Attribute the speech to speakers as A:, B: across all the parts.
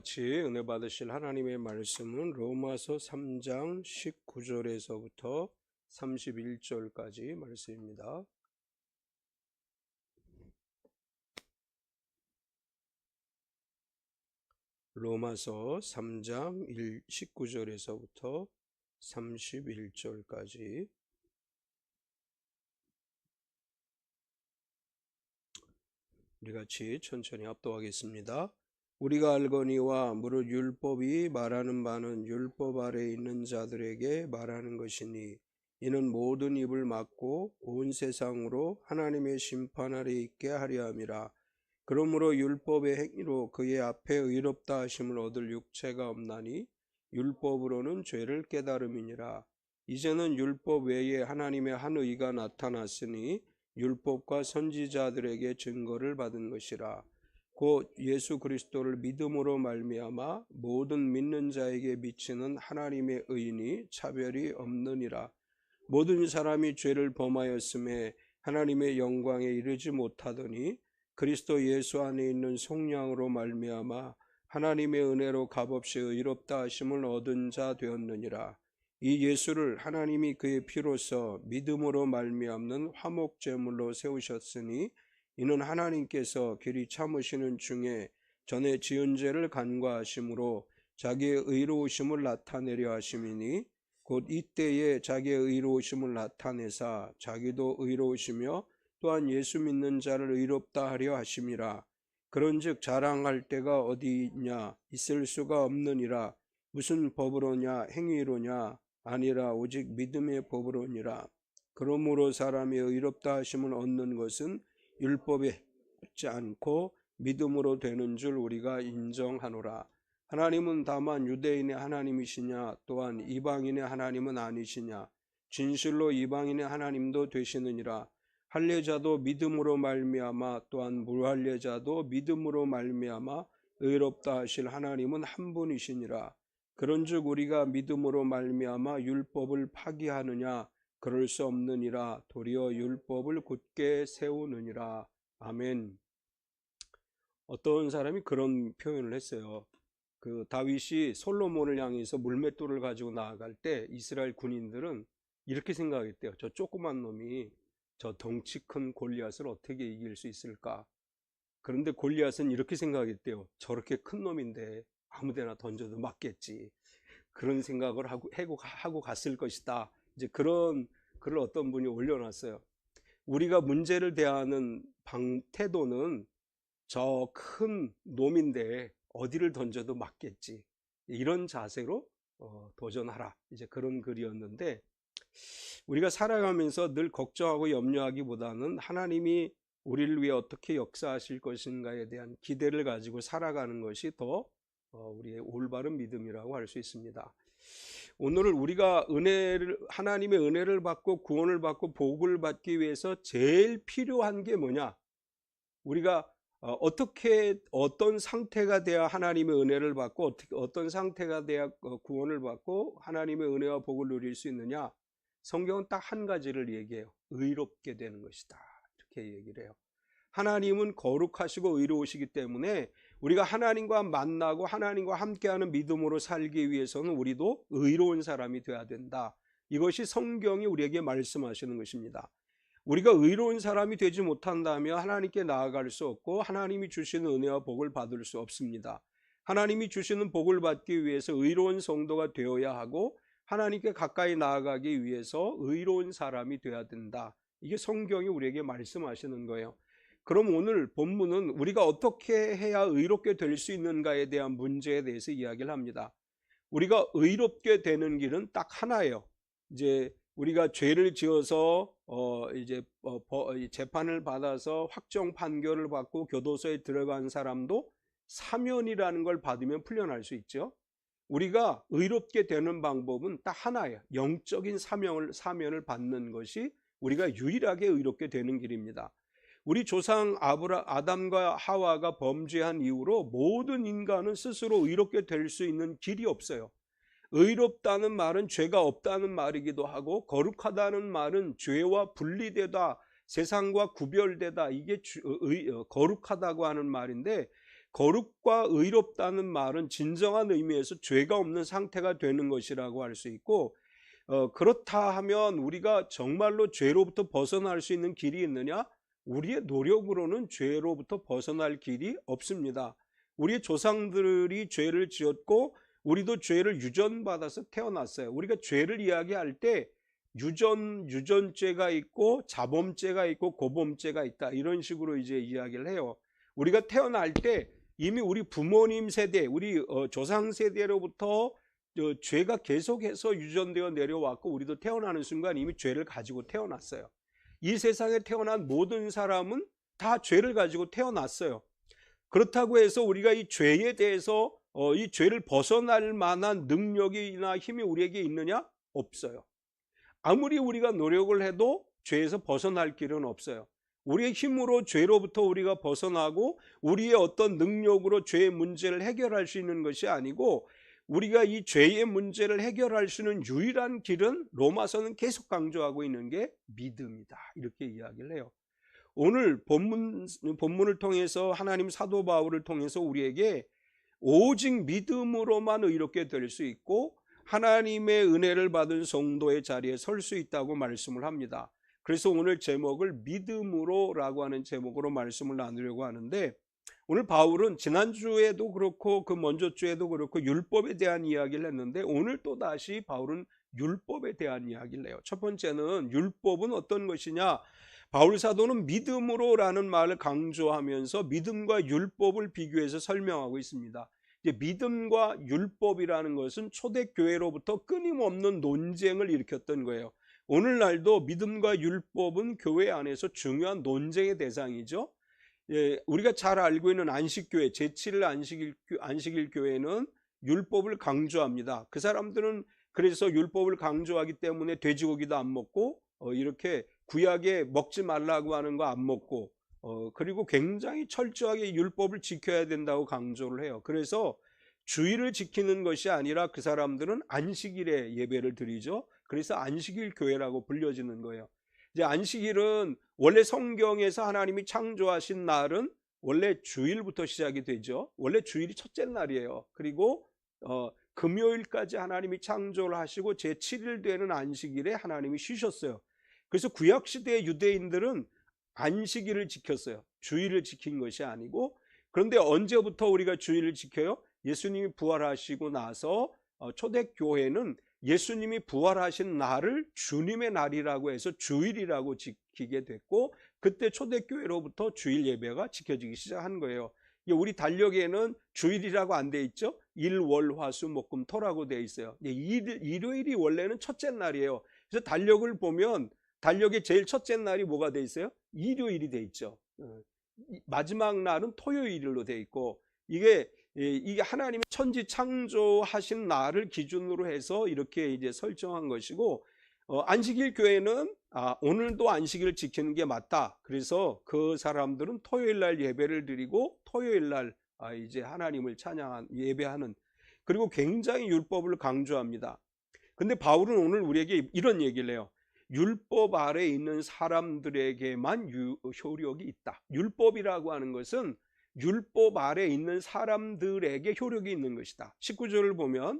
A: 같이 은혜 받으실 하나님의 말씀은 로마서 3장 19절에서부터 31절까지 말씀입니다. 로마서 3장 19절에서부터 31절까지 우리 같이 천천히 합독하겠습니다. 우리가 알거니와 무릇 율법이 말하는 바는 율법 아래 있는 자들에게 말하는 것이니 이는 모든 입을 막고 온 세상으로 하나님의 심판 아래 있게 하려 함이라. 그러므로 율법의 행위로 그의 앞에 의롭다 하심을 얻을 육체가 없나니 율법으로는 죄를 깨달음이니라. 이제는 율법 외에 하나님의 한 의가 나타났으니 율법과 선지자들에게 증거를 받은 것이라. 곧 예수 그리스도를 믿음으로 말미암아 모든 믿는 자에게 미치는 하나님의 의인이 차별이 없느니라. 모든 사람이 죄를 범하였음에 하나님의 영광에 이르지 못하더니 그리스도 예수 안에 있는 속량으로 말미암아 하나님의 은혜로 값없이 의롭다 하심을 얻은 자 되었느니라. 이 예수를 하나님이 그의 피로써 믿음으로 말미암는 화목제물로 세우셨으니 이는 하나님께서 길이 참으시는 중에 전에 지은 죄를 간과하심으로 자기의 의로우심을 나타내려 하심이니 곧 이때에 자기의 의로우심을 나타내사 자기도 의로우시며 또한 예수 믿는 자를 의롭다 하려 하심이라. 그런즉 자랑할 데가 어디 있냐? 있을 수가 없느니라. 무슨 법으로냐? 행위로냐? 아니라 오직 믿음의 법으로니라. 그러므로 사람이 의롭다 하심을 얻는 것은 율법에 붙지 않고 믿음으로 되는 줄 우리가 인정하노라. 하나님은 다만 유대인의 하나님이시냐? 또한 이방인의 하나님은 아니시냐? 진실로 이방인의 하나님도 되시느니라. 할례자도 믿음으로 말미암아 또한 무할례자도 믿음으로 말미암아 의롭다 하실 하나님은 한 분이시니라. 그런즉 우리가 믿음으로 말미암아 율법을 파기하느냐? 그럴 수 없느니라. 도리어 율법을 굳게 세우느니라. 아멘. 어떤 사람이 그런 표현을 했어요. 그 다윗이 솔로몬을 향해서 물맷돌을 가지고 나아갈 때 이스라엘 군인들은 이렇게 생각했대요. 저 조그만 놈이 저 덩치 큰 골리앗을 어떻게 이길 수 있을까? 그런데 골리앗은 이렇게 생각했대요. 저렇게 큰 놈인데 아무데나 던져도 맞겠지. 그런 생각을 하고 갔을 것이다. 이제 그런 글을 어떤 분이 올려놨어요. 우리가 문제를 대하는 태도는 저 큰 놈인데 어디를 던져도 맞겠지. 이런 자세로 도전하라. 이제 그런 글이었는데 우리가 살아가면서 늘 걱정하고 염려하기보다는 하나님이 우리를 위해 어떻게 역사하실 것인가에 대한 기대를 가지고 살아가는 것이 더 우리의 올바른 믿음이라고 할 수 있습니다. 오늘은 우리가 하나님의 은혜를 받고 구원을 받고 복을 받기 위해서 제일 필요한 게 뭐냐? 우리가 어떤 상태가 돼야 하나님의 은혜를 받고 어떤 상태가 돼야 구원을 받고 하나님의 은혜와 복을 누릴 수 있느냐? 성경은 딱 한 가지를 얘기해요. 의롭게 되는 것이다. 이렇게 얘기를 해요. 하나님은 거룩하시고 의로우시기 때문에 우리가 하나님과 만나고 하나님과 함께하는 믿음으로 살기 위해서는 우리도 의로운 사람이 되어야 된다. 이것이 성경이 우리에게 말씀하시는 것입니다. 우리가 의로운 사람이 되지 못한다면 하나님께 나아갈 수 없고 하나님이 주시는 은혜와 복을 받을 수 없습니다. 하나님이 주시는 복을 받기 위해서 의로운 성도가 되어야 하고 하나님께 가까이 나아가기 위해서 의로운 사람이 되어야 된다. 이게 성경이 우리에게 말씀하시는 거예요. 그럼 오늘 본문은 우리가 어떻게 해야 의롭게 될 수 있는가에 대한 문제에 대해서 이야기를 합니다. 우리가 의롭게 되는 길은 딱 하나예요. 이제 우리가 죄를 지어서 재판을 받아서 확정 판결을 받고 교도소에 들어간 사람도 사면이라는 걸 받으면 풀려날 수 있죠. 우리가 의롭게 되는 방법은 딱 하나예요. 영적인 사면을 받는 것이 우리가 유일하게 의롭게 되는 길입니다. 우리 조상 아담과 하와가 범죄한 이후로 모든 인간은 스스로 의롭게 될 수 있는 길이 없어요. 의롭다는 말은 죄가 없다는 말이기도 하고 거룩하다는 말은 죄와 분리되다, 세상과 구별되다, 이게 거룩하다고 하는 말인데 거룩과 의롭다는 말은 진정한 의미에서 죄가 없는 상태가 되는 것이라고 할 수 있고, 그렇다 하면 우리가 정말로 죄로부터 벗어날 수 있는 길이 있느냐? 우리의 노력으로는 죄로부터 벗어날 길이 없습니다. 우리의 조상들이 죄를 지었고 우리도 죄를 유전받아서 태어났어요. 우리가 죄를 이야기할 때 유전죄가 있고 자범죄가 있고 고범죄가 있다, 이런 식으로 이제 이야기를 해요. 우리가 태어날 때 이미 우리 부모님 세대, 우리 조상 세대로부터 죄가 계속해서 유전되어 내려왔고 우리도 태어나는 순간 이미 죄를 가지고 태어났어요. 이 세상에 태어난 모든 사람은 다 죄를 가지고 태어났어요. 그렇다고 해서 우리가 이 죄에 대해서 이 죄를 벗어날 만한 능력이나 힘이 우리에게 있느냐? 없어요. 아무리 우리가 노력을 해도 죄에서 벗어날 길은 없어요. 우리의 힘으로 죄로부터 우리가 벗어나고 우리의 어떤 능력으로 죄의 문제를 해결할 수 있는 것이 아니고, 우리가 이 죄의 문제를 해결할 수 있는 유일한 길은 로마서는 계속 강조하고 있는 게 믿음이다, 이렇게 이야기를 해요. 오늘 본문을 통해서 하나님 사도 바울을 통해서 우리에게 오직 믿음으로만 의롭게 될 수 있고 하나님의 은혜를 받은 성도의 자리에 설 수 있다고 말씀을 합니다. 그래서 오늘 제목을 믿음으로라고 하는 제목으로 말씀을 나누려고 하는데, 오늘 바울은 지난주에도 그렇고 그 먼저 주에도 그렇고 율법에 대한 이야기를 했는데, 오늘 또 다시 바울은 율법에 대한 이야기를 해요. 첫 번째는 율법은 어떤 것이냐? 바울 사도는 믿음으로라는 말을 강조하면서 믿음과 율법을 비교해서 설명하고 있습니다. 이제 믿음과 율법이라는 것은 초대교회로부터 끊임없는 논쟁을 일으켰던 거예요. 오늘날도 믿음과 율법은 교회 안에서 중요한 논쟁의 대상이죠. 우리가 잘 알고 있는 안식교회, 제7일 안식일 교회는 율법을 강조합니다. 그 사람들은 그래서 율법을 강조하기 때문에 돼지고기도 안 먹고 이렇게 구약에 먹지 말라고 하는 거 안 먹고, 그리고 굉장히 철저하게 율법을 지켜야 된다고 강조를 해요. 그래서 주일을 지키는 것이 아니라 그 사람들은 안식일에 예배를 드리죠. 그래서 안식일 교회라고 불려지는 거예요. 이제 안식일은 원래 성경에서 하나님이 창조하신 날은 원래 주일부터 시작이 되죠. 원래 주일이 첫째 날이에요. 그리고 금요일까지 하나님이 창조를 하시고 제7일 되는 안식일에 하나님이 쉬셨어요. 그래서 구약시대의 유대인들은 안식일을 지켰어요. 주일을 지킨 것이 아니고. 그런데 언제부터 우리가 주일을 지켜요? 예수님이 부활하시고 나서 초대교회는 예수님이 부활하신 날을 주님의 날이라고 해서 주일이라고 지키게 됐고, 그때 초대교회로부터 주일 예배가 지켜지기 시작한 거예요. 우리 달력에는 주일이라고 안 돼 있죠? 일, 월, 화, 수, 목, 금, 토라고 돼 있어요. 일요일이 원래는 첫째 날이에요. 그래서 달력을 보면 달력의 제일 첫째 날이 뭐가 돼 있어요? 일요일이 돼 있죠. 마지막 날은 토요일로 돼 있고, 이게 하나님이 천지 창조하신 날을 기준으로 해서 이렇게 이제 설정한 것이고, 안식일 교회는 오늘도 안식일을 지키는 게 맞다. 그래서 그 사람들은 토요일 날 예배를 드리고 토요일 날 이제 하나님을 예배하는, 그리고 굉장히 율법을 강조합니다. 근데 바울은 오늘 우리에게 이런 얘기를 해요. 율법 아래 있는 사람들에게만 효력이 있다. 율법이라고 하는 것은 율법 아래 있는 사람들에게 효력이 있는 것이다. 19절을 보면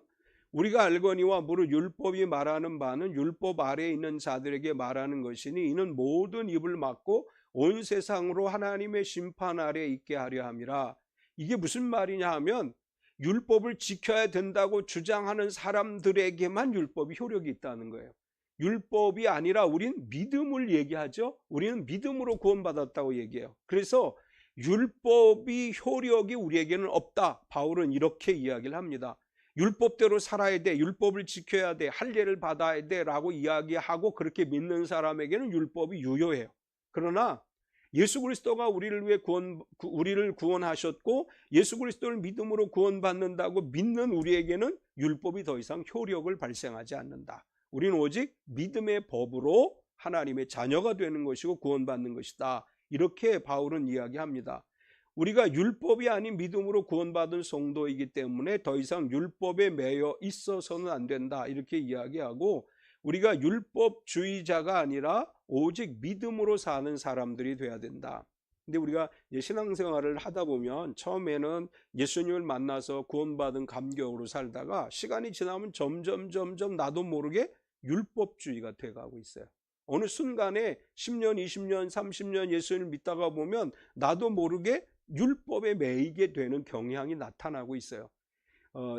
A: 우리가 알거니와 무릇 율법이 말하는 바는 율법 아래 있는 자들에게 말하는 것이니 이는 모든 입을 막고 온 세상으로 하나님의 심판 아래 있게 하려 함이라. 이게 무슨 말이냐 하면 율법을 지켜야 된다고 주장하는 사람들에게만 율법이 효력이 있다는 거예요. 율법이 아니라 우린 믿음을 얘기하죠. 우리는 믿음으로 구원받았다고 얘기해요. 그래서 율법이 효력이 우리에게는 없다. 바울은 이렇게 이야기를 합니다. 율법대로 살아야 돼, 율법을 지켜야 돼, 할례를 받아야 돼 라고 이야기하고 그렇게 믿는 사람에게는 율법이 유효해요. 그러나 예수 그리스도가 우리를 구원하셨고 예수 그리스도를 믿음으로 구원받는다고 믿는 우리에게는 율법이 더 이상 효력을 발생하지 않는다. 우리는 오직 믿음의 법으로 하나님의 자녀가 되는 것이고 구원받는 것이다. 이렇게 바울은 이야기합니다. 우리가 율법이 아닌 믿음으로 구원받은 성도이기 때문에 더 이상 율법에 매여 있어서는 안 된다. 이렇게 이야기하고 우리가 율법주의자가 아니라 오직 믿음으로 사는 사람들이 돼야 된다. 근데 우리가 신앙생활을 하다 보면 처음에는 예수님을 만나서 구원받은 감격으로 살다가 시간이 지나면 점점 나도 모르게 율법주의가 돼가고 있어요. 어느 순간에 10년, 20년, 30년 예수님을 믿다가 보면 나도 모르게 율법에 매이게 되는 경향이 나타나고 있어요.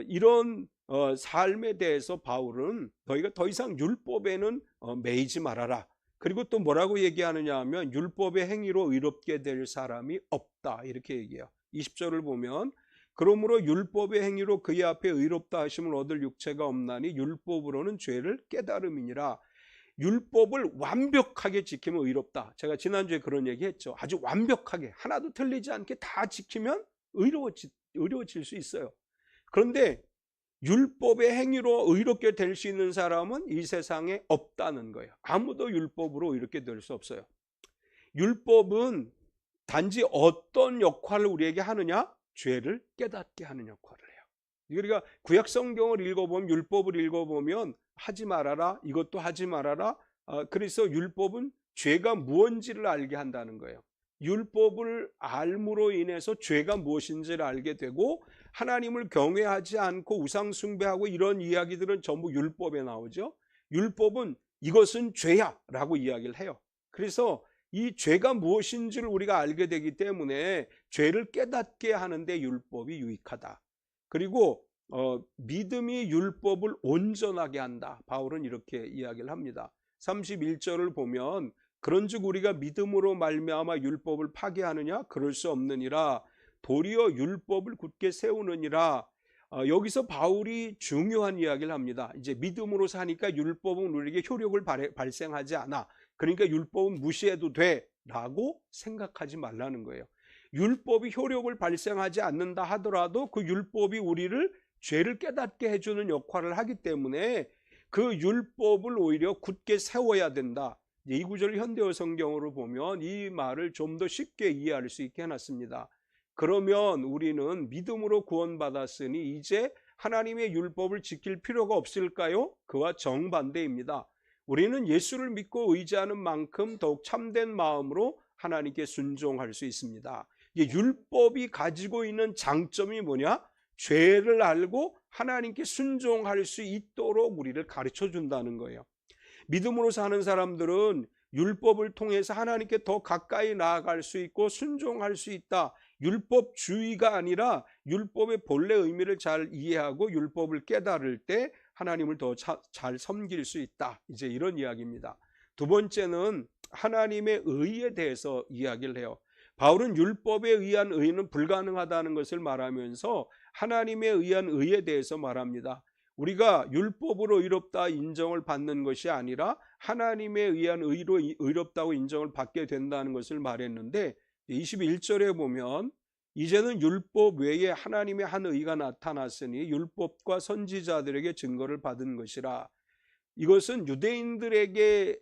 A: 이런 삶에 대해서 바울은 너희가 더 이상 율법에는 매이지 말아라. 그리고 또 뭐라고 얘기하느냐 하면 율법의 행위로 의롭게 될 사람이 없다 이렇게 얘기해요. 20절을 보면 그러므로 율법의 행위로 그의 앞에 의롭다 하심을 얻을 육체가 없나니 율법으로는 죄를 깨달음이니라. 율법을 완벽하게 지키면 의롭다. 제가 지난주에 그런 얘기 했죠. 아주 완벽하게 하나도 틀리지 않게 다 지키면 의로워질 수 있어요. 그런데 율법의 행위로 의롭게 될 수 있는 사람은 이 세상에 없다는 거예요. 아무도 율법으로 의롭게 될 수 없어요. 율법은 단지 어떤 역할을 우리에게 하느냐? 죄를 깨닫게 하는 역할을 해요. 우리가 구약 성경을 읽어보면, 율법을 읽어보면 하지 말아라, 이것도 하지 말아라. 그래서 율법은 죄가 무엇인지를 알게 한다는 거예요. 율법을 알므로 인해서 죄가 무엇인지를 알게 되고 하나님을 경외하지 않고 우상 숭배하고 이런 이야기들은 전부 율법에 나오죠. 율법은 이것은 죄야 라고 이야기를 해요. 그래서 이 죄가 무엇인지를 우리가 알게 되기 때문에 죄를 깨닫게 하는데 율법이 유익하다. 그리고 믿음이 율법을 온전하게 한다. 바울은 이렇게 이야기를 합니다. 31절을 보면 그런즉 우리가 믿음으로 말미암아 율법을 파괴하느냐? 그럴 수 없느니라. 도리어 율법을 굳게 세우느니라. 여기서 바울이 중요한 이야기를 합니다. 이제 믿음으로 사니까 율법은 우리에게 효력을 발생하지 않아. 그러니까 율법은 무시해도 돼 라고 생각하지 말라는 거예요. 율법이 효력을 발생하지 않는다 하더라도 그 율법이 우리를 죄를 깨닫게 해주는 역할을 하기 때문에 그 율법을 오히려 굳게 세워야 된다. 이 구절 현대어 성경으로 보면 이 말을 좀 더 쉽게 이해할 수 있게 해놨습니다. 그러면 우리는 믿음으로 구원받았으니 이제 하나님의 율법을 지킬 필요가 없을까요? 그와 정반대입니다. 우리는 예수를 믿고 의지하는 만큼 더욱 참된 마음으로 하나님께 순종할 수 있습니다. 율법이 가지고 있는 장점이 뭐냐? 죄를 알고 하나님께 순종할 수 있도록 우리를 가르쳐 준다는 거예요. 믿음으로 사는 사람들은 율법을 통해서 하나님께 더 가까이 나아갈 수 있고 순종할 수 있다. 율법주의가 아니라 율법의 본래 의미를 잘 이해하고 율법을 깨달을 때 하나님을 더 잘 섬길 수 있다. 이제 이런 이야기입니다. 두 번째는 하나님의 의에 대해서 이야기를 해요. 바울은 율법에 의한 의는 불가능하다는 것을 말하면서 하나님에 의한 의에 대해서 말합니다. 우리가 율법으로 의롭다 인정을 받는 것이 아니라 하나님에 의한 의로 의롭다고 인정을 받게 된다는 것을 말했는데 21절에 보면 이제는 율법 외에 하나님의 한 의가 나타났으니 율법과 선지자들에게 증거를 받은 것이라. 이것은 유대인들에게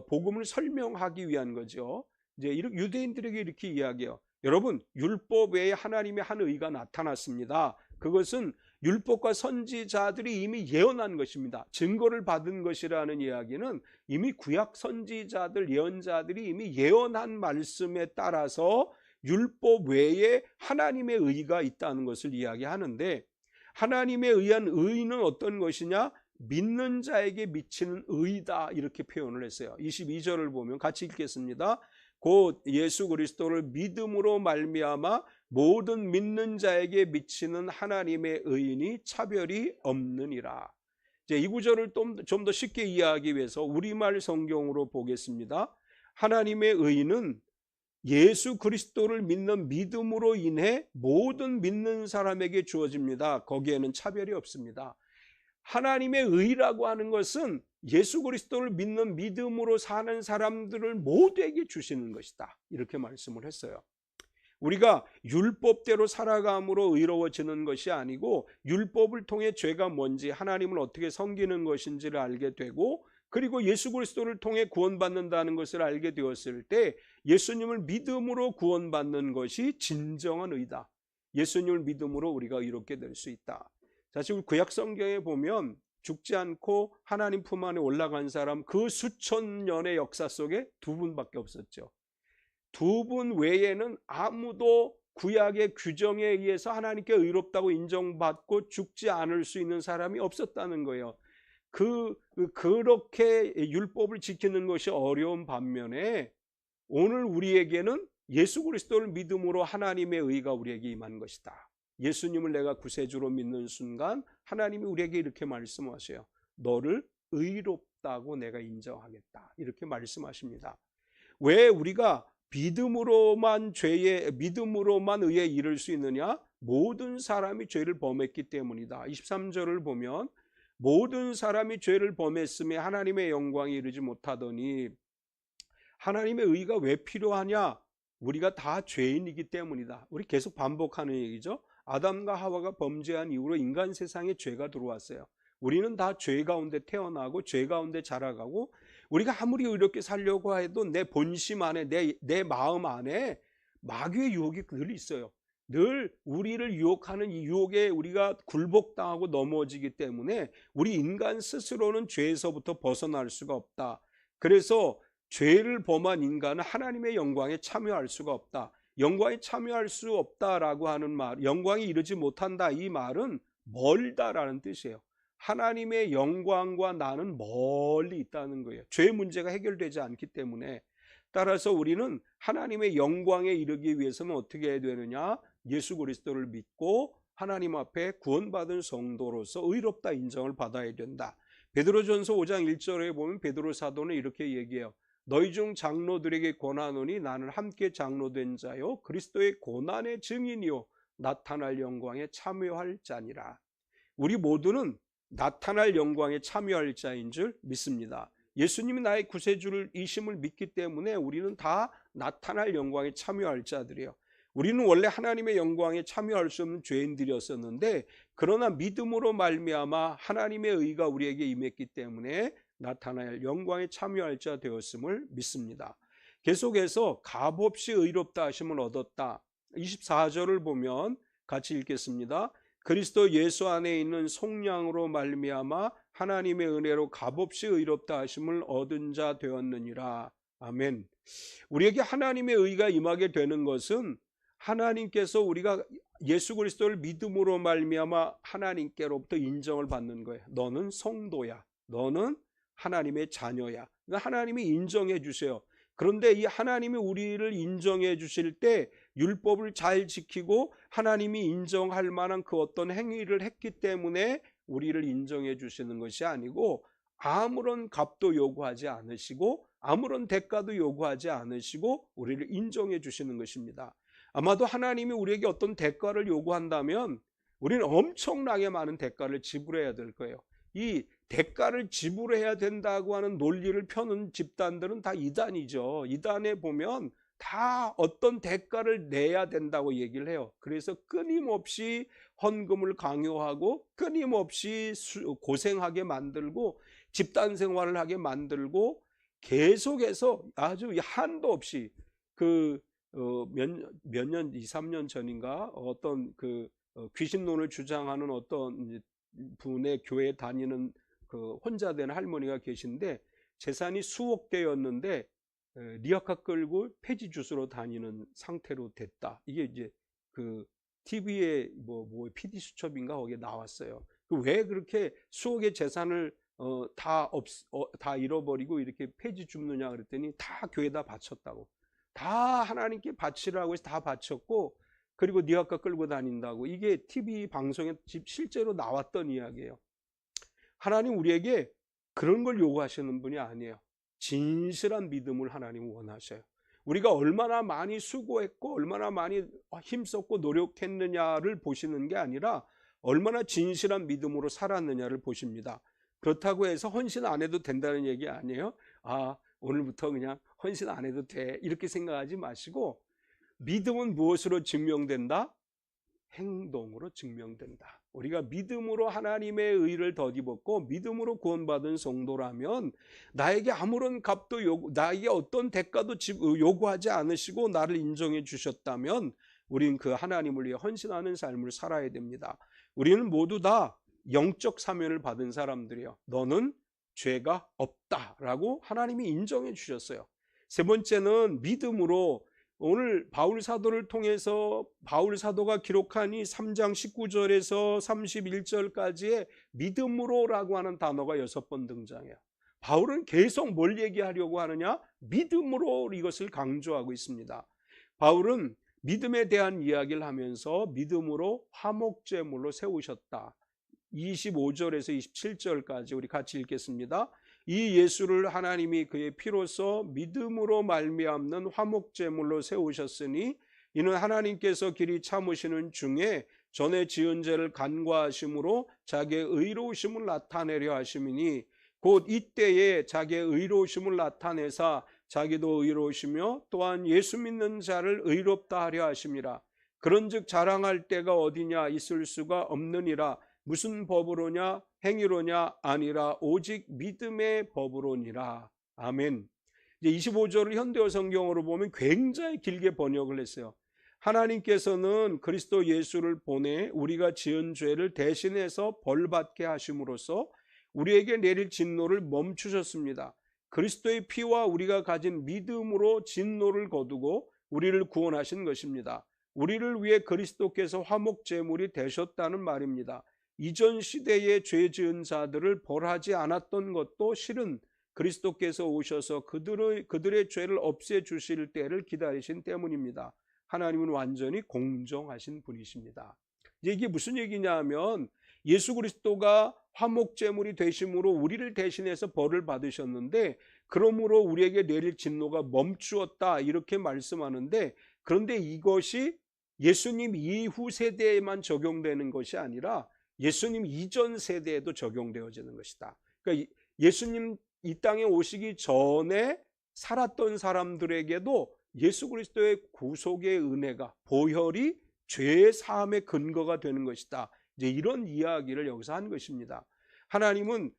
A: 복음을 설명하기 위한 거죠. 이제 유대인들에게 이렇게 이야기해요. 여러분, 율법 외에 하나님의 한 의가 나타났습니다. 그것은 율법과 선지자들이 이미 예언한 것입니다. 증거를 받은 것이라는 이야기는 이미 구약 선지자들, 예언자들이 이미 예언한 말씀에 따라서 율법 외에 하나님의 의가 있다는 것을 이야기하는데, 하나님에 의한 의는 어떤 것이냐? 믿는 자에게 미치는 의다, 이렇게 표현을 했어요. 22절을 보면 같이 읽겠습니다. 곧 예수 그리스도를 믿음으로 말미암아 모든 믿는 자에게 미치는 하나님의 의인이 차별이 없느니라. 이제 이 구절을 좀 더 쉽게 이해하기 위해서 우리말 성경으로 보겠습니다. 하나님의 의인은 예수 그리스도를 믿는 믿음으로 인해 모든 믿는 사람에게 주어집니다. 거기에는 차별이 없습니다. 하나님의 의라고 하는 것은 예수 그리스도를 믿는 믿음으로 사는 사람들을 모두에게 주시는 것이다. 이렇게 말씀을 했어요. 우리가 율법대로 살아감으로 의로워지는 것이 아니고 율법을 통해 죄가 뭔지, 하나님을 어떻게 섬기는 것인지를 알게 되고, 그리고 예수 그리스도를 통해 구원받는다는 것을 알게 되었을 때 예수님을 믿음으로 구원받는 것이 진정한 의다. 예수님을 믿음으로 우리가 의롭게 될 수 있다. 자, 지금 구약 성경에 보면 죽지 않고 하나님 품 안에 올라간 사람, 그 수천 년의 역사 속에 두 분밖에 없었죠. 두 분 외에는 아무도 구약의 규정에 의해서 하나님께 의롭다고 인정받고 죽지 않을 수 있는 사람이 없었다는 거예요. 그렇게 율법을 지키는 것이 어려운 반면에 오늘 우리에게는 예수 그리스도를 믿음으로 하나님의 의가 우리에게 임한 것이다. 예수님을 내가 구세주로 믿는 순간 하나님이 우리에게 이렇게 말씀하세요. 너를 의롭다고 내가 인정하겠다. 이렇게 말씀하십니다. 왜 우리가 믿음으로만 의에 이를 수 있느냐? 모든 사람이 죄를 범했기 때문이다. 23절을 보면 모든 사람이 죄를 범했음에 하나님의 영광에 이르지 못하더니 하나님의 의가 왜 필요하냐? 우리가 다 죄인이기 때문이다. 우리 계속 반복하는 얘기죠. 아담과 하와가 범죄한 이후로 인간 세상에 죄가 들어왔어요. 우리는 다 죄 가운데 태어나고 죄 가운데 자라가고 우리가 아무리 의롭게 살려고 해도 내 본심 안에 내 마음 안에 마귀의 유혹이 늘 있어요. 늘 우리를 유혹하는 이 유혹에 우리가 굴복당하고 넘어지기 때문에 우리 인간 스스로는 죄에서부터 벗어날 수가 없다. 그래서 죄를 범한 인간은 하나님의 영광에 참여할 수가 없다. 영광에 참여할 수 없다라고 하는 말, 영광에 이르지 못한다, 이 말은 멀다라는 뜻이에요. 하나님의 영광과 나는 멀리 있다는 거예요. 죄 문제가 해결되지 않기 때문에. 따라서 우리는 하나님의 영광에 이르기 위해서는 어떻게 해야 되느냐? 예수 그리스도를 믿고 하나님 앞에 구원받은 성도로서 의롭다 인정을 받아야 된다. 베드로전서 5장 1절에 보면 베드로 사도는 이렇게 얘기해요. 너희 중 장로들에게 권하노니 나는 함께 장로된 자요 그리스도의 고난의 증인이요 나타날 영광에 참여할 자니라. 우리 모두는 나타날 영광에 참여할 자인 줄 믿습니다. 예수님이 나의 구세주이심을 믿기 때문에 우리는 다 나타날 영광에 참여할 자들이에요. 우리는 원래 하나님의 영광에 참여할 수 없는 죄인들이었었는데 그러나 믿음으로 말미암아 하나님의 의가 우리에게 임했기 때문에 나타날 영광에 참여할 자 되었음을 믿습니다. 계속해서 값없이 의롭다 하심을 얻었다. 24절을 보면 같이 읽겠습니다. 그리스도 예수 안에 있는 속량으로 말미암아 하나님의 은혜로 값없이 의롭다 하심을 얻은 자 되었느니라. 아멘. 우리에게 하나님의 의가 임하게 되는 것은 하나님께서 우리가 예수 그리스도를 믿음으로 말미암아 하나님께로부터 인정을 받는 거예요. 너는 성도야. 너는 하나님의 자녀야. 하나님이 인정해 주세요. 그런데 이 하나님이 우리를 인정해 주실 때 율법을 잘 지키고 하나님이 인정할 만한 그 어떤 행위를 했기 때문에 우리를 인정해 주시는 것이 아니고 아무런 값도 요구하지 않으시고 아무런 대가도 요구하지 않으시고 우리를 인정해 주시는 것입니다. 아마도 하나님이 우리에게 어떤 대가를 요구한다면 우리는 엄청나게 많은 대가를 지불해야 될 거예요. 이 대가를 지불해야 된다고 하는 논리를 펴는 집단들은 다 이단이죠. 이단에 보면 다 어떤 대가를 내야 된다고 얘기를 해요. 그래서 끊임없이 헌금을 강요하고 끊임없이 고생하게 만들고 집단 생활을 하게 만들고 계속해서 아주 한도 없이 몇 년, 2, 3년 전인가 어떤 귀신론을 주장하는 어떤 분의 교회에 다니는 혼자 된 할머니가 계신데 재산이 수억 대였는데 리아카 끌고 폐지 주스로 다니는 상태로 됐다. 이게 이제 TV에 PD 수첩인가 거기에 나왔어요. 왜 그렇게 수억의 재산을 다 잃어버리고 이렇게 폐지 줍느냐 그랬더니 다 교회에다 바쳤다고. 다 하나님께 바치라고 해서 다 바쳤고 그리고 리아카 끌고 다닌다고. 이게 TV 방송에 실제로 나왔던 이야기예요. 하나님 우리에게 그런 걸 요구하시는 분이 아니에요. 진실한 믿음을 하나님은 원하셔요. 우리가 얼마나 많이 수고했고 얼마나 많이 힘썼고 노력했느냐를 보시는 게 아니라 얼마나 진실한 믿음으로 살았느냐를 보십니다. 그렇다고 해서 헌신 안 해도 된다는 얘기 아니에요. 오늘부터 그냥 헌신 안 해도 돼 이렇게 생각하지 마시고 믿음은 무엇으로 증명된다? 행동으로 증명된다. 우리가 믿음으로 하나님의 의를 덧입었고 믿음으로 구원받은 성도라면 나에게 아무런 값도 나에게 어떤 대가도 요구하지 않으시고 나를 인정해 주셨다면 우리는 그 하나님을 위해 헌신하는 삶을 살아야 됩니다. 우리는 모두 다 영적 사면을 받은 사람들이에요. 너는 죄가 없다라고 하나님이 인정해 주셨어요. 세 번째는 믿음으로 오늘 바울 사도를 통해서 바울 사도가 기록한 이 3장 19절에서 31절까지의 믿음으로라고 하는 단어가 6번 등장해요. 바울은 계속 뭘 얘기하려고 하느냐? 믿음으로 이것을 강조하고 있습니다. 바울은 믿음에 대한 이야기를 하면서 믿음으로 화목제물로 세우셨다. 25절에서 27절까지 우리 같이 읽겠습니다. 이 예수를 하나님이 그의 피로써 믿음으로 말미암는 화목제물로 세우셨으니 이는 하나님께서 길이 참으시는 중에 전에 지은 죄를 간과하심으로 자기의 의로우심을 나타내려 하심이니 곧 이때에 자기의 의로우심을 나타내사 자기도 의로우시며 또한 예수 믿는 자를 의롭다 하려 하심이라. 그런즉 자랑할 때가 어디냐 있을 수가 없느니라. 무슨 법으로냐 행위로냐 아니라 오직 믿음의 법으로니라. 아멘. 이제 25절을 현대어 성경으로 보면 굉장히 길게 번역을 했어요. 하나님께서는 그리스도 예수를 보내 우리가 지은 죄를 대신해서 벌받게 하심으로써 우리에게 내릴 진노를 멈추셨습니다. 그리스도의 피와 우리가 가진 믿음으로 진노를 거두고 우리를 구원하신 것입니다. 우리를 위해 그리스도께서 화목제물이 되셨다는 말입니다. 이전 시대에 죄 지은 자들을 벌하지 않았던 것도 실은 그리스도께서 오셔서 그들의 죄를 없애주실 때를 기다리신 때문입니다. 하나님은 완전히 공정하신 분이십니다. 이게 무슨 얘기냐 하면 예수 그리스도가 화목제물이 되심으로 우리를 대신해서 벌을 받으셨는데 그러므로 우리에게 내릴 진노가 멈추었다 이렇게 말씀하는데, 그런데 이것이 예수님 이후 세대에만 적용되는 것이 아니라 예수님 이전 세대에도 적용되어지는 것이다. 그러니까 예수님 이 땅에 오시기 전에 살았던 사람들에게도 예수 그리스도의 구속의 은혜가 보혈이 죄의 사함의 근거가 되는 것이다. 이제 이런 이야기를 여기서 한 것입니다. 하나님은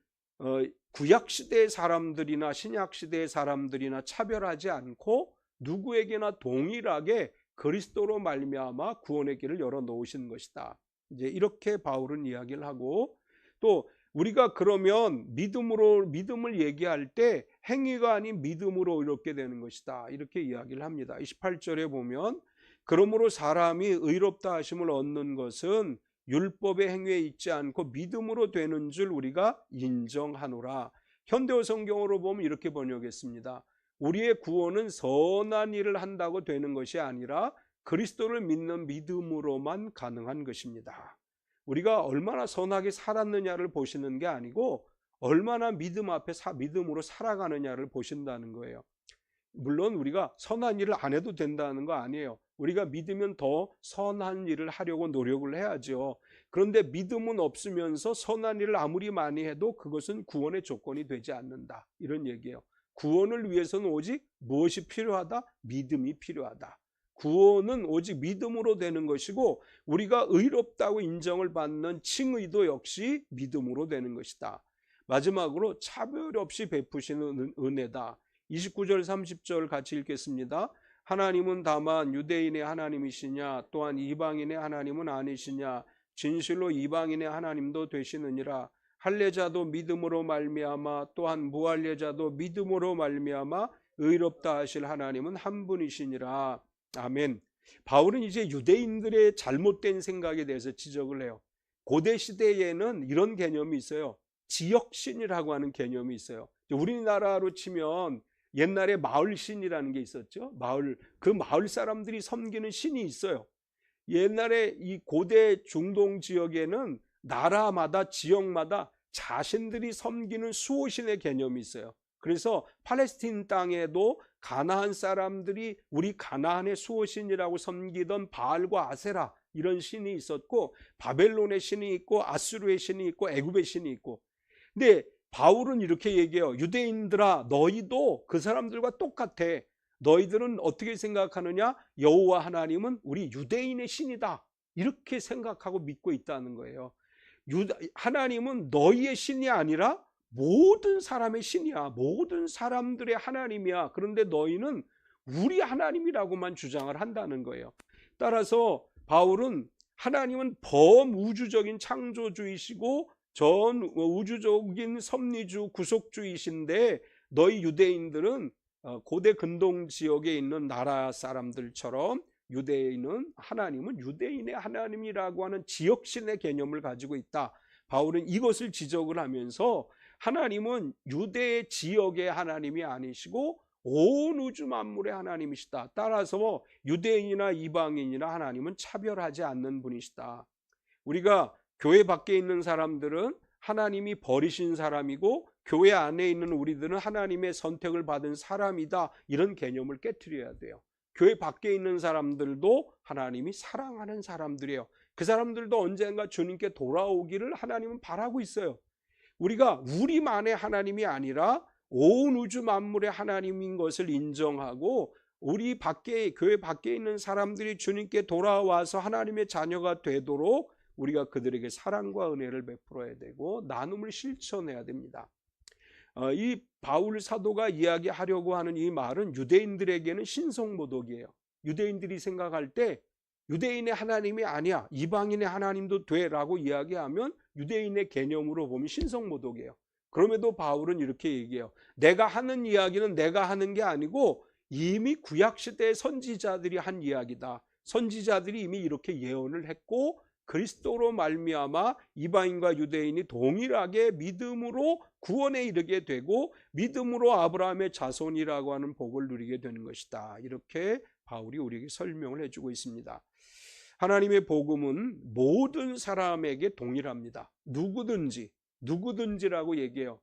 A: 구약 시대의 사람들이나 신약 시대의 사람들이나 차별하지 않고 누구에게나 동일하게 그리스도로 말미암아 구원의 길을 열어 놓으신 것이다. 이제 이렇게 바울은 이야기를 하고, 또 우리가 그러면 믿음을 얘기할 때 행위가 아닌 믿음으로 이렇게 되는 것이다 이렇게 이야기를 합니다. 28절에 보면 그러므로 사람이 의롭다 하심을 얻는 것은 율법의 행위에 있지 않고 믿음으로 되는 줄 우리가 인정하노라. 현대어 성경으로 보면 이렇게 번역했습니다. 우리의 구원은 선한 일을 한다고 되는 것이 아니라 그리스도를 믿는 믿음으로만 가능한 것입니다. 우리가 얼마나 선하게 살았느냐를 보시는 게 아니고 얼마나 믿음 앞에 믿음으로 살아가느냐를 보신다는 거예요. 물론 우리가 선한 일을 안 해도 된다는 거 아니에요. 우리가 믿으면 더 선한 일을 하려고 노력을 해야죠. 그런데 믿음은 없으면서 선한 일을 아무리 많이 해도 그것은 구원의 조건이 되지 않는다 이런 얘기예요. 구원을 위해서는 오직 무엇이 필요하다? 믿음이 필요하다. 구원은 오직 믿음으로 되는 것이고 우리가 의롭다고 인정을 받는 칭의도 역시 믿음으로 되는 것이다. 마지막으로 차별 없이 베푸시는 은혜다. 29절 30절 같이 읽겠습니다. 하나님은 다만 유대인의 하나님이시냐 또한 이방인의 하나님은 아니시냐 진실로 이방인의 하나님도 되시느니라. 할례자도 믿음으로 말미암아 또한 무할례자도 믿음으로 말미암아 의롭다 하실 하나님은 한 분이시니라. 아멘. 바울은 이제 유대인들의 잘못된 생각에 대해서 지적을 해요. 고대 시대에는 이런 개념이 있어요. 지역신이라고 하는 개념이 있어요. 우리나라로 치면 옛날에 마을신이라는 게 있었죠. 그 마을 사람들이 섬기는 신이 있어요. 옛날에 이 고대 중동 지역에는 나라마다 지역마다 자신들이 섬기는 수호신의 개념이 있어요. 그래서 팔레스틴 땅에도 가나안 사람들이 우리 가나안의 수호신이라고 섬기던 바알과 아세라 이런 신이 있었고, 바벨론의 신이 있고 아수르의 신이 있고 애굽의 신이 있고. 근데 바울은 이렇게 얘기해요. 유대인들아 너희도 그 사람들과 똑같아. 너희들은 어떻게 생각하느냐? 여호와 하나님은 우리 유대인의 신이다 이렇게 생각하고 믿고 있다는 거예요. 하나님은 너희의 신이 아니라 모든 사람의 신이야. 모든 사람들의 하나님이야. 그런데 너희는 우리 하나님이라고만 주장을 한다는 거예요. 따라서 바울은 하나님은 범우주적인 창조주이시고 전 우주적인 섭리주 구속주이신데 너희 유대인들은 고대 근동 지역에 있는 나라 사람들처럼 하나님은 유대인의 하나님이라고 하는 지역신의 개념을 가지고 있다. 바울은 이것을 지적을 하면서 하나님은 유대 지역의 하나님이 아니시고 온 우주 만물의 하나님이시다. 따라서 유대인이나 이방인이나 하나님은 차별하지 않는 분이시다. 우리가 교회 밖에 있는 사람들은 하나님이 버리신 사람이고 교회 안에 있는 우리들은 하나님의 선택을 받은 사람이다. 이런 개념을 깨트려야 돼요. 교회 밖에 있는 사람들도 하나님이 사랑하는 사람들이에요. 그 사람들도 언젠가 주님께 돌아오기를 하나님은 바라고 있어요. 우리가 우리만의 하나님이 아니라 온 우주 만물의 하나님인 것을 인정하고 우리 밖에, 교회 밖에 있는 사람들이 주님께 돌아와서 하나님의 자녀가 되도록 우리가 그들에게 사랑과 은혜를 베풀어야 되고 나눔을 실천해야 됩니다. 이 바울 사도가 이야기하려고 하는 이 말은 유대인들에게는 신성모독이에요. 유대인들이 생각할 때 유대인의 하나님이 아니야, 이방인의 하나님도 돼라고 이야기하면 유대인의 개념으로 보면 신성모독이에요. 그럼에도 바울은 이렇게 얘기해요. 내가 하는 이야기는 내가 하는 게 아니고 이미 구약시대의 선지자들이 한 이야기다. 선지자들이 이미 이렇게 예언을 했고 그리스도로 말미암아 이방인과 유대인이 동일하게 믿음으로 구원에 이르게 되고 믿음으로 아브라함의 자손이라고 하는 복을 누리게 되는 것이다. 이렇게 바울이 우리에게 설명을 해주고 있습니다. 하나님의 복음은 모든 사람에게 동일합니다. 누구든지라고 얘기해요.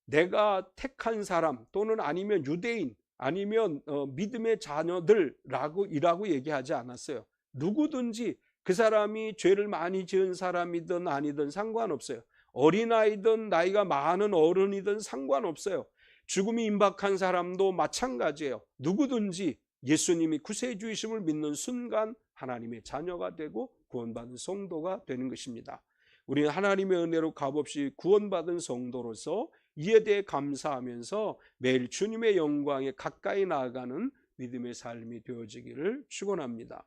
A: 내가 택한 사람 또는 아니면 유대인 아니면 믿음의 자녀들이라고 얘기하지 않았어요. 누구든지 그 사람이 죄를 많이 지은 사람이든 아니든 상관없어요. 어린아이든 나이가 많은 어른이든 상관없어요. 죽음이 임박한 사람도 마찬가지예요. 누구든지 예수님이 구세주이심을 믿는 순간 하나님의 자녀가 되고 구원받은 성도가 되는 것입니다. 우리는 하나님의 은혜로 값없이 구원받은 성도로서 이에 대해 감사하면서 매일 주님의 영광에 가까이 나아가는 믿음의 삶이 되어지기를 축원합니다.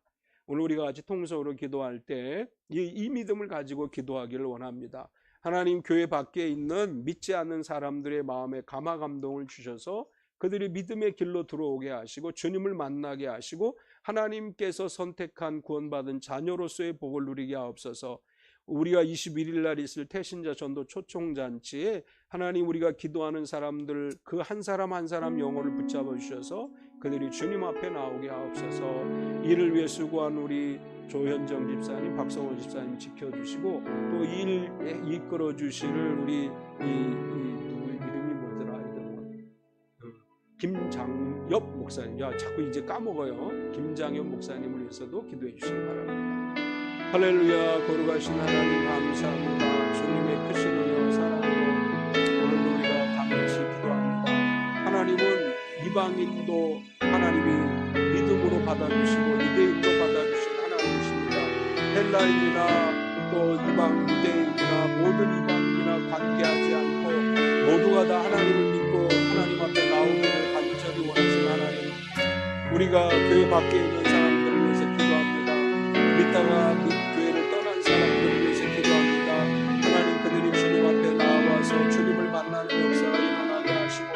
A: 오늘 우리가 같이 통성으로 기도할 때 이 믿음을 가지고 기도하기를 원합니다. 하나님, 교회 밖에 있는 믿지 않는 사람들의 마음에 감화 감동을 주셔서 그들이 믿음의 길로 들어오게 하시고 주님을 만나게 하시고 하나님께서 선택한 구원받은 자녀로서의 복을 누리게 하옵소서. 우리가 21일 날 있을 태신자 전도 초청잔치에 하나님, 우리가 기도하는 사람들 그 한 사람 한 사람 영혼을 붙잡아 주셔서 그들이 주님 앞에 나오게 하옵소서. 이를 위해 수고한 우리 조현정 집사님, 박성호 집사님 지켜주시고 또 일 이끌어 주시를 우리 누구 이름이 뭐더라, 김장엽 목사님, 자꾸 이제 까먹어요. 김장엽 목사님을 위해서도 기도해 주시기 바랍니다. 할렐루야. 거룩하신 하나님 감사합니다. 주님의 크신 은혜와 사랑으로 오늘도 우리가 같이 기도합니다. 하나님은 이방인도 하나님이 믿음으로 받아주시고 유대인도 받아주신 하나님이십니다. 헬라인이나 또 이방 유대인이나 모든 이방인이나 관계하지 않고 모두가 다 하나님을 믿고 하나님 앞에 나오기를 간절히 원하신 하나님, 우리가 교회 밖에 있는 사람들을 위해서 기도합니다. 믿다가 그 교회를 떠난 사람들을 위해서 기도합니다. 하나님, 그들이 주님 앞에 나와서 주님을 만나는 역사가 일어나게 하시고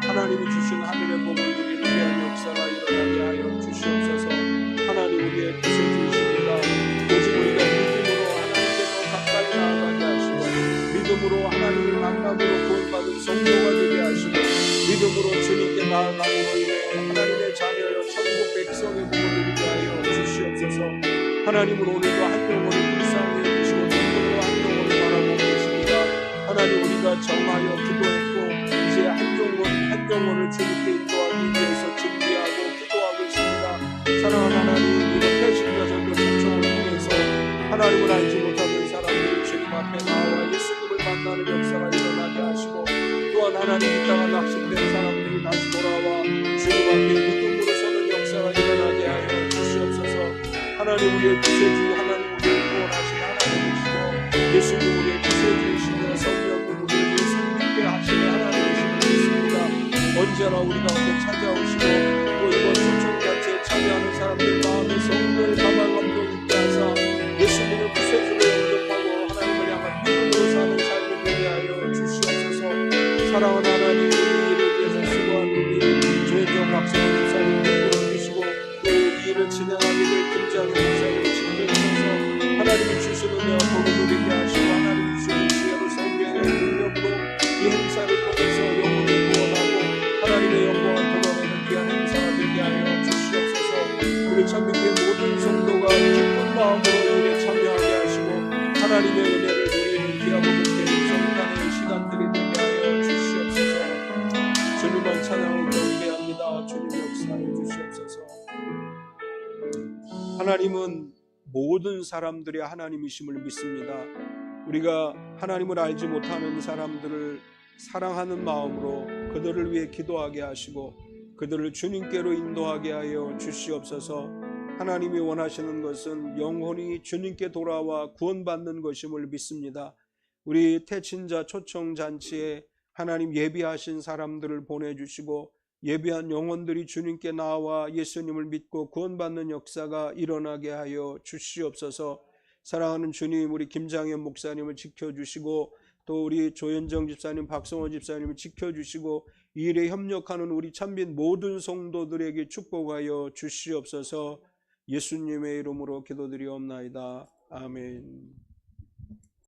A: 하나님이 주신 하늘의 복을 누리는 귀한 역사가 일어나게 하여 주시옵소서. 하나님, 우리의 구세주이십니다. 오직 우리가 믿음으로 하나님께 더 가까이 나아가게 하시고 믿음으로 하나님을 만남으로 구원받은 성도가 되게 하시고 믿음으로 주님께 나아감으로 인해 하나님의 자녀여 천국 백성의 복을 누리게 하여 주시옵소서. 하나님은 오늘도 한 영혼을 불쌍히 여기시고 눈물로 한 영혼을 바라보고 계십니다. 하나님, 우리가 정하여 기도했고 이제 한 영혼을 주님께 인도하기 위해서 준비하고 기도하고 있습니다. 사랑하는 하나님, 이번 태신자 전도 초청을 통해서 하나님을 알지 못하는 사람들이 주님 앞에 나와 예수님을 만나는 역사가 일어나게 하시고 또한 하나님, 이 땅에 낙심된 사람들이 다시 돌아와 주님 앞에 믿음으로 서는 역사가 일어나게 하여 주시옵소서. 하나님, 우리의 구세주, 하나님 우리의 구원하신 하나님이시고 예수님 우리의 구세주이시며 성령님 우리를 예수 믿게 하시는 하나님이시고 믿습니다. 언제나 우리 가운데 찾아오시고 또 이번 초청잔치에 참여하는 사람들 마음에 성도의 감화감동 있게 하사 예수님을 구세주로 영접하고 하나님을 향한 믿음으로 사는 삶을 되게 하여 주시옵소서. 사랑하는 하나님, 우리 일을 위해서 수고한 우리 조혜정 찬양하게 될 김장의 목사님을 지켜주셔서 하나님이 주시는 영광을 누리게 하시고 하나님이 주시는 지혜로 성경의 능력으로 이 행사를 통해서 영혼을 구원하고 하나님의 영광을 드러내는 귀한 행사가 되게 하여 주시옵소서. 우리 찬미교회 모든 성도가 기쁜 마음으로 일에 참여하게 하시고 하나님의 은혜를 누리는 귀하고 복된 성탄의 시간들이 되게 하여 주시옵소서. 주님만 찬양을 드리게 합니다. 주님 역사해 주시옵소서. 하나님은 모든 사람들의 하나님이심을 믿습니다. 우리가 하나님을 알지 못하는 사람들을 사랑하는 마음으로 그들을 위해 기도하게 하시고 그들을 주님께로 인도하게 하여 주시옵소서. 하나님이 원하시는 것은 영혼이 주님께 돌아와 구원받는 것임을 믿습니다. 우리 태친자 초청잔치에 하나님 예비하신 사람들을 보내주시고 예비한 영혼들이 주님께 나와 예수님을 믿고 구원받는 역사가 일어나게 하여 주시옵소서. 사랑하는 주님, 우리 김장현 목사님을 지켜주시고 또 우리 조현정 집사님, 박성호 집사님을 지켜주시고 이 일에 협력하는 우리 참빛 모든 성도들에게 축복하여 주시옵소서. 예수님의 이름으로 기도드리옵나이다. 아멘.